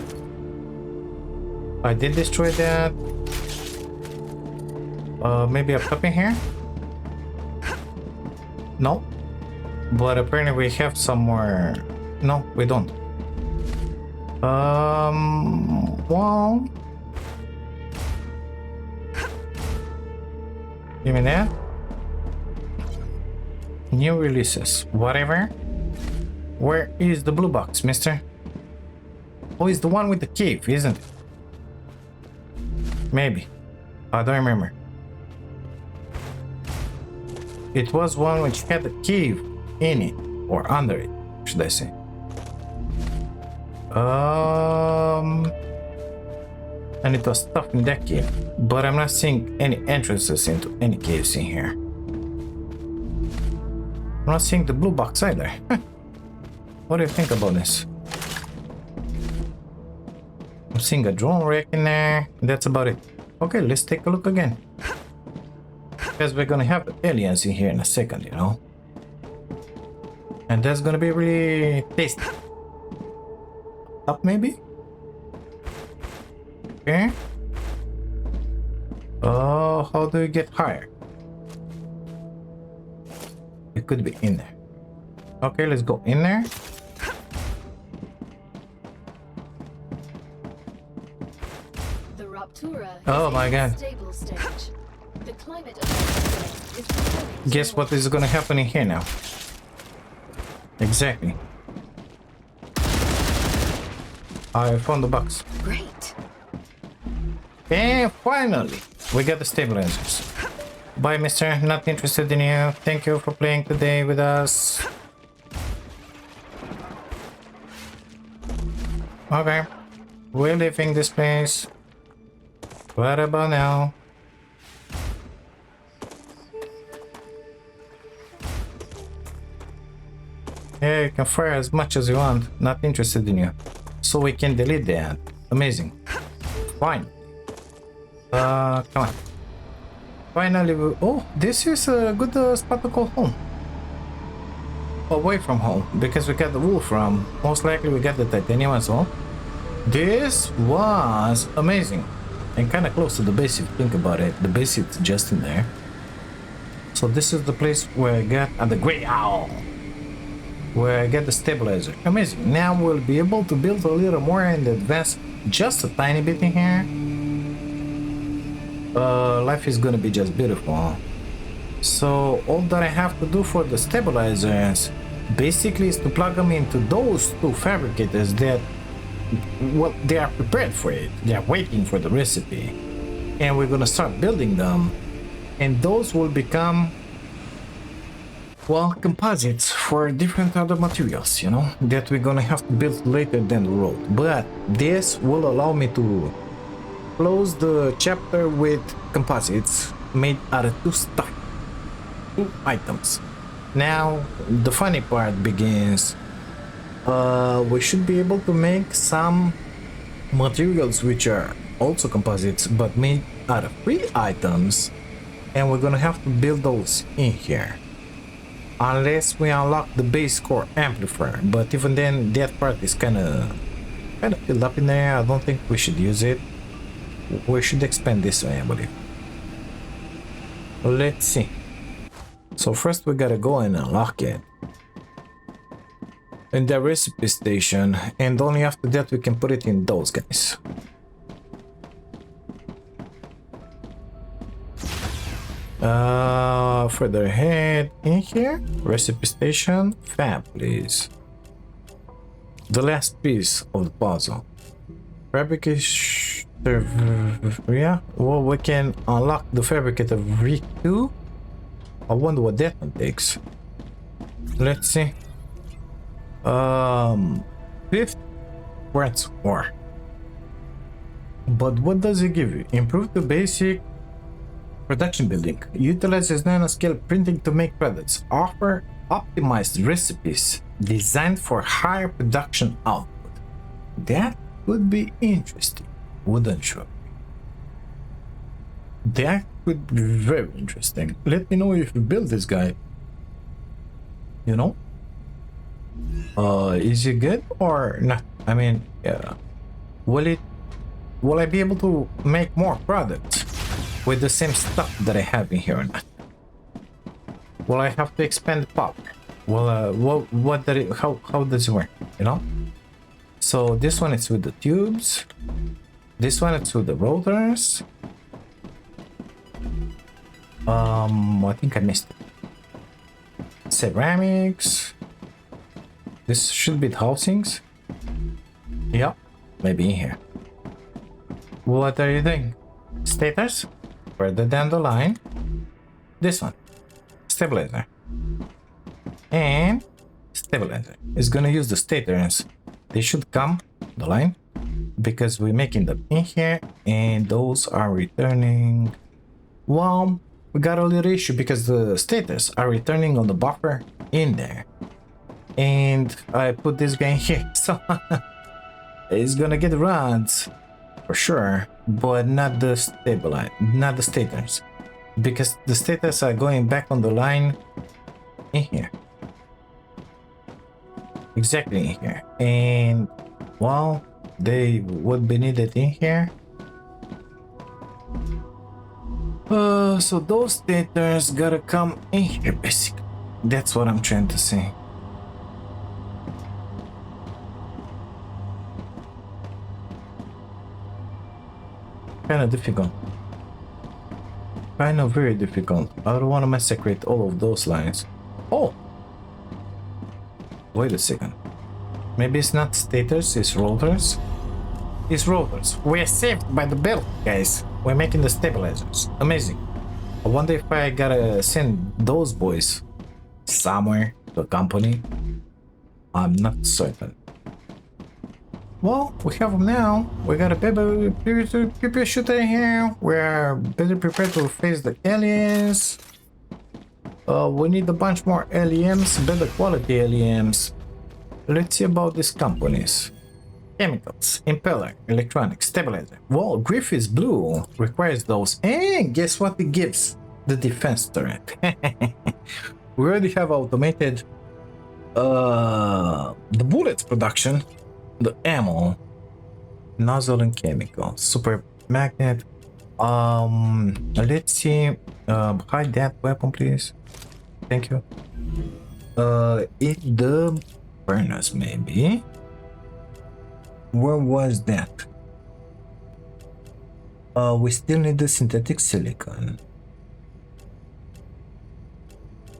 I did destroy that. Maybe up in here? No. But apparently we have somewhere. No, we don't. Well, give me that. New releases, whatever. Where is the blue box, mister? Oh, it's the one with the cave, isn't it? Maybe. I don't remember. It was one which had a cave in it, or under it, should I say. And it was stuff in that cave, but I'm not seeing any entrances into any caves in here. I'm not seeing the blue box either. What do you think about this? I'm seeing a drone wreck in there. That's about it. Okay, let's take a look again. Because we're gonna have the aliens in here in a second, you know. And that's gonna be really tasty. Up maybe? Okay. Oh, how do you get higher? It could be in there. Okay, let's go in there. The Ruptura Oh is my in God. a stable stage. The climate of the planet is becoming Guess what is gonna happen in here now? Exactly. I found the box. Great. And finally, we got the stabilizers. Bye, mister. Not interested in you. Thank you for playing today with us. Okay. We're leaving this place. What about now? Yeah, you can fire as much as you want. Not interested in you. So we can delete that. Amazing. Fine. Come on. Finally, oh, this is a good spot to call home. Away from home, because we got the wool from. Most likely we got the titanium as well. This was amazing. And kind of close to the base if you think about it. The base is just in there. So this is the place where I got the Grey Owl. Where I get the stabilizer. Amazing. Now we'll be able to build a little more and advance just a tiny bit in here. Life is gonna be just beautiful. So all that I have to do for the stabilizers basically is to plug them into those two fabricators that, well, they are prepared for it. They are waiting for the recipe. And we're gonna start building them. And those will become, well, composites for different other materials, you know, that we're gonna have to build later down the road. But this will allow me to close the chapter with composites made out of two items. Now, the funny part begins. We should be able to make some materials which are also composites, but made out of 3 items. And we're gonna have to build those in here. Unless we unlock the base core amplifier, but even then that part is kind of filled up in there. I don't think we should use it. We should expand this way, I believe. Let's see. So first we gotta go and unlock it in the recipe station, and only after that we can put it in those guys. Further ahead in here, recipe station, fab, please. The last piece of the puzzle. Fabrication, yeah. Well, we can unlock the fabricator V2. I wonder what that one takes. Let's see. 5th quartz ore. But what does it give you? Improve the basic production building. Utilizes nanoscale printing to make products. Offer optimized recipes designed for higher production output. That would be interesting, wouldn't you? That would be very interesting. Let me know if you build this guy. You know? Is it good or not? I mean, will I be able to make more products with the same stuff that I have in here or not? Will I have to expand the power? Well, how does it work? You know? So this one is with the tubes. This one is with the rotors. I think I missed it. Ceramics. This should be the housings. Yeah, maybe in here. What are you doing? Stators? Further down the line. This one. Stabilizer. And stabilizer. It's gonna use the stators. They should come the line because we're making them in here, and those are returning. Well, we got a little issue because the stators are returning on the buffer in there. And I put this guy in here, so it's gonna get runs for sure, but not the stators, because the stators are going back on the line in here, exactly in here, and well, they would be needed in here. So those stators gotta come in here, basically. That's what I'm trying to say. Kind of difficult. Kind of very difficult. I don't want to massacre all of those lines. Oh! Wait a second. Maybe it's not stators, it's rotors? It's rotors. We're saved by the belt, guys. We're making the stabilizers. Amazing. I wonder if I gotta send those boys somewhere to a company. I'm not certain. Well, we have them now. We got a paper shooter here. We're better prepared to face the aliens. We need a bunch more LEMs, better quality LEMs. Let's see about these companies. Chemicals, impeller, electronics, stabilizer. Well, Griff is blue, requires those. And guess what it gives? The defense turret. We already have automated the bullets production, the ammo, nozzle and chemical, super magnet. Let's see. Hide that weapon, please. Thank you. In the furnace, maybe. Where was that? We still need the synthetic silicon.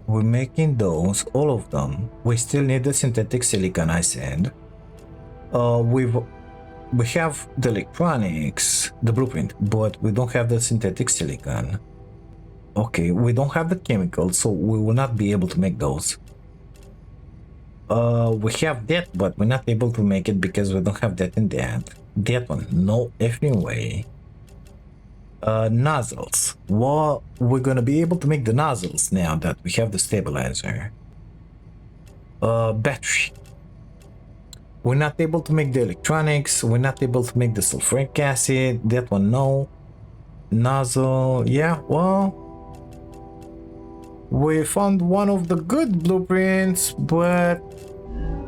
We're making those, all of them. We still need the synthetic silicon, I said. We have the electronics, the blueprint, but we don't have the synthetic silicon. Okay, we don't have the chemicals, so we will not be able to make those. We have that, but we're not able to make it because we don't have that and that. That one, no effing way. Nozzles. Well, we're gonna be able to make the nozzles now that we have the stabilizer. Battery. We're not able to make the electronics. We're not able to make the sulfuric acid. That one, no. Nozzle. Yeah, well, we found one of the good blueprints, but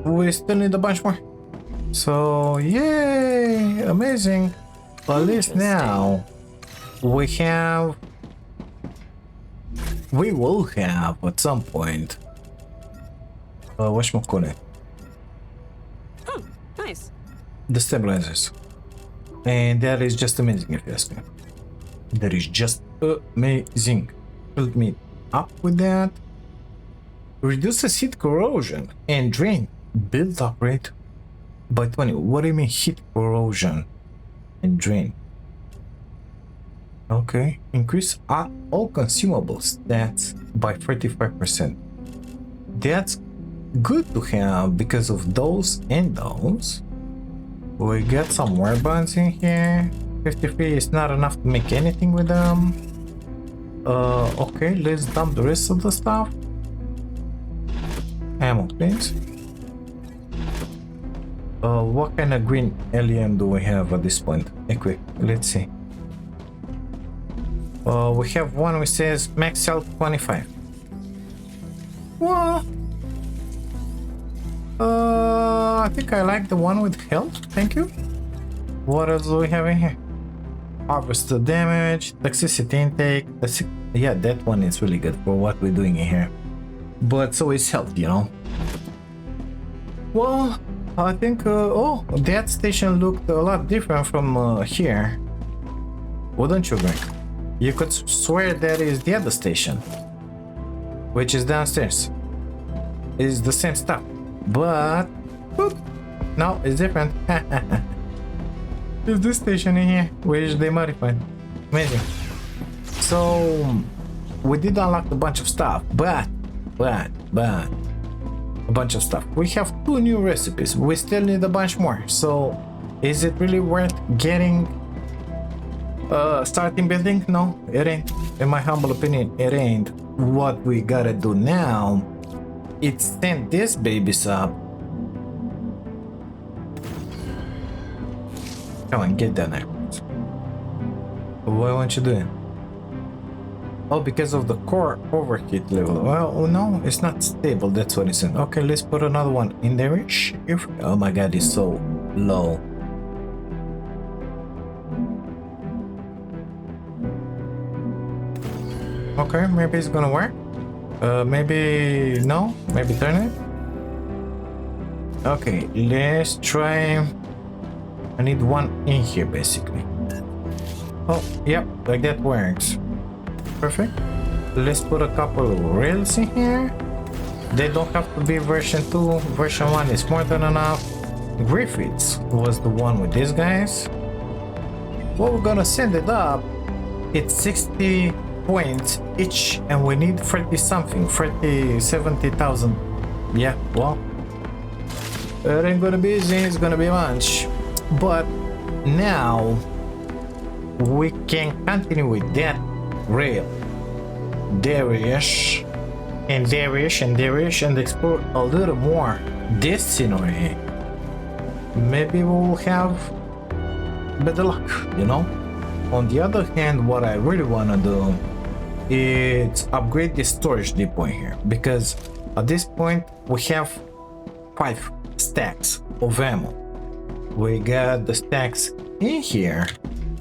we still need a bunch more. So, yay! Amazing. At least now we will have at some point. Whatchamacallit? Oh, nice. The stabilizers. And that is just amazing if you ask me. That is just amazing. Fill me up with that. Reduces heat corrosion and drain build up rate by 20. What do you mean heat corrosion and drain? Okay. Increase all consumable stats by 35%. That's good to have because of those and those. We got some weapons in here. 53 is not enough to make anything with them. Okay, let's dump the rest of the stuff. Ammo, please. What kind of green alien do we have at this point? Equip, let's see. We have one which says max health 25. Well, I think I like the one with health, thank you. What else do we have in here? Harvest the damage, toxicity intake. Yeah, that one is really good for what we're doing in here. But so is health, you know. Well, I think, oh, that station looked a lot different from here. Wouldn't you agree? You could swear that is the other station, which is downstairs. It's the same stuff, but whoop, no, it's different. It's this station in here, which they modified. Amazing. So we did unlock a bunch of stuff, but a bunch of stuff. We have 2 new recipes. We still need a bunch more. So is it really worth getting starting building? No, it ain't. In my humble opinion, it ain't. What we gotta do now is send these babies up. Come on, get down there. Why won't you do it? Oh, because of the core overheat level. Well, no, it's not stable. That's what it said. Okay, let's put another one in there. Oh my god, it's so low. Okay, maybe it's gonna work. Maybe no. Maybe turn it. Okay, let's try. I need one in here, basically. Oh, yep, like that works. Perfect. Let's put a couple of rails in here. They don't have to be version 2. Version 1 is more than enough. Griffiths was the one with these guys. Well, we're gonna send it up. It's 60 points each, and we need 30 something, 70,000. Yeah, well, it ain't gonna be easy, it's gonna be lunch. But now we can continue with that rail. There-ish, and there-ish, and there-ish, and explore a little more this scenery. Maybe we'll have better luck, you know? On the other hand, what I really want to do is upgrade the storage depot here, because at this point we have 5 stacks of ammo. We got the stacks in here.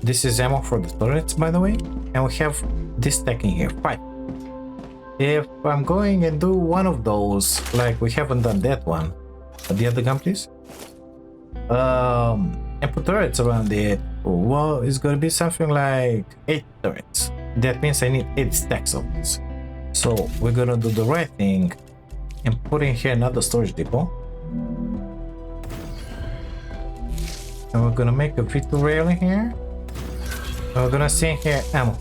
This is ammo for the turrets, by the way, and we have this stack in here, 5. If I'm going and do one of those, like we haven't done that one, the other gun, please, and put turrets around it, well, it's gonna be something like 8 turrets. That means I need 8 stacks of this. So we're gonna do the right thing and put in here another storage depot. And we're gonna make a V2 rail in here. And we're gonna see in here ammo.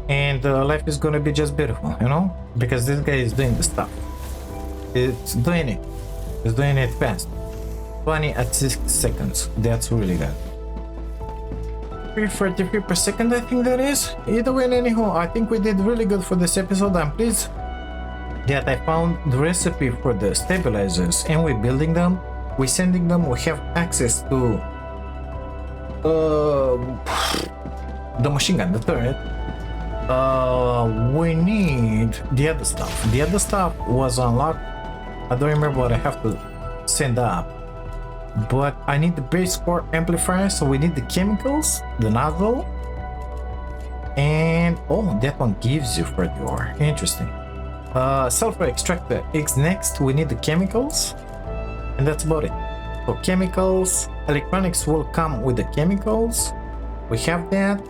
And life is gonna be just beautiful, you know? Because this guy is doing the stuff. It's doing it. It's doing it fast. 20 at 6 seconds. That's really good. 333 per second, I think that is. Either way, anyhow, I think we did really good for this episode. I'm pleased that I found the recipe for the stabilizers and we're building them. We're sending them. We have access to the machine gun, the turret. We need the other stuff. The other stuff was unlocked. I don't remember what I have to send up. But I need the base core amplifier, so we need the chemicals, the nozzle, and oh, that one gives you for the ore. Interesting. Sulfur extractor is next. We need the chemicals, and that's about it. So chemicals, electronics will come with the chemicals. We have that.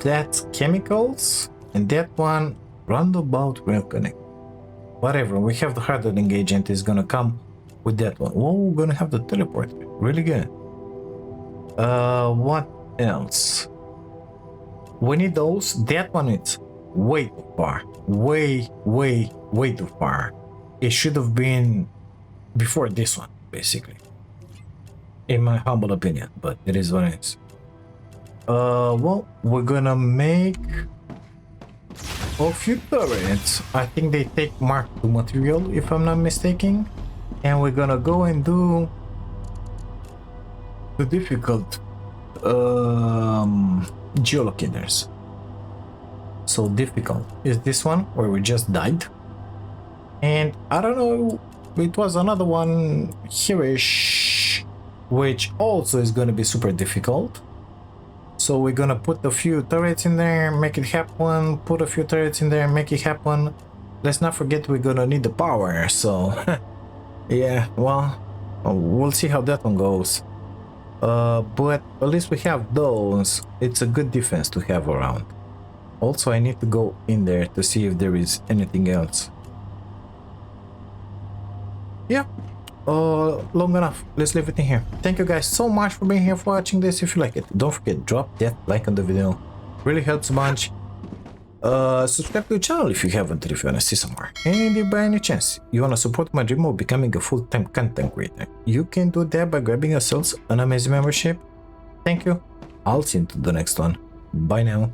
That's chemicals, and that one roundabout rail connect. Whatever. We have the hardening agent is gonna come with that one. Oh, we're gonna have the teleport. Really good. What else? We need those. That one is way too far. Way too far. It should have been before this one, basically. In my humble opinion, but it is what it is. Well, we're gonna make a few turrets. I think they take Mark II material, if I'm not mistaken. And we're gonna go and do the difficult geolocators. So difficult is this one where we just died, and I don't know, it was another one here-ish which also is gonna be super difficult. So we're gonna put a few turrets in there, make it happen, put a few turrets in there, make it happen. Let's not forget we're gonna need the power, so yeah, well, we'll see how that one goes. But at least we have those. It's a good defense to have around. Also, I need to go in there to see if there is anything else. Yeah, long enough. Let's leave it in here. Thank you guys so much for being here, for watching this. If you like it, don't forget, drop that like on the video. Really helps a bunch. Subscribe to the channel if you haven't, if you wanna see some more. And if by any chance you wanna support my dream of becoming a full-time content creator, you can do that by grabbing yourselves an amazing membership. Thank you. I'll see you to the next one. Bye now.